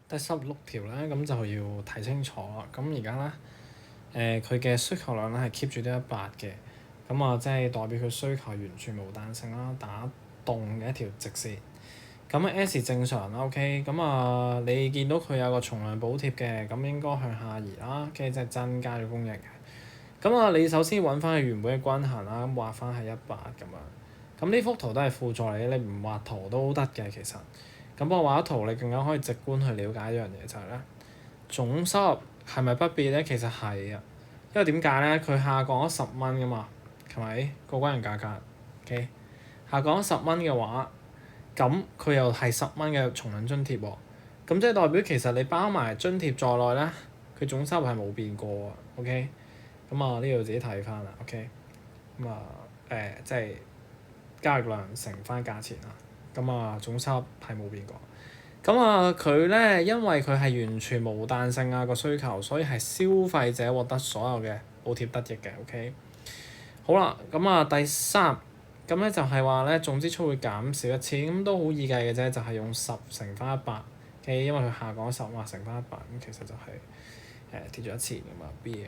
第16條咧，咁就要睇清楚啦。咁而家咧，佢嘅需求量咧係 keep 住都100嘅，咁啊即係代表佢需求完全冇彈性啦，打動嘅一條直線。咁 S 正常啦，OK。咁啊，你見到佢有個重量補貼嘅，咁應該向下移啦，跟住即係增加咗供應嘅。咁啊，你首先揾翻佢原本嘅均衡啦，咁畫翻係100咁樣。咁呢幅圖都係輔助你，你唔畫圖都得嘅其實。咁我畫咗圖，你更加可以直觀去了解一樣嘢，就係咧總收入係咪不變咧？其實係啊，因為點解咧？佢下降咗10蚊噶嘛，係咪個軍人價格？OK，下降咗10蚊嘅話，咁佢又係10蚊嘅重量津貼喎。咁即係代表其實你包埋津貼在內咧，佢總收入係冇變過啊。OK，咁啊呢度自己睇翻啦。OK，咁啊即係交易量乘翻價錢啦。咁啊總收入係冇變過。咁啊佢咧，因為佢係完全冇彈性啊個需求，所以係消費者獲得所有嘅補貼得益嘅。OK，好啦，咁啊第3，咁咧就係話咧總支出會減少1000，咁都好易計嘅啫，就係用10乘翻100嘅，因為佢下降10嘛，乘翻100，咁其實就係跌咗1000㗎嘛 B 嘅。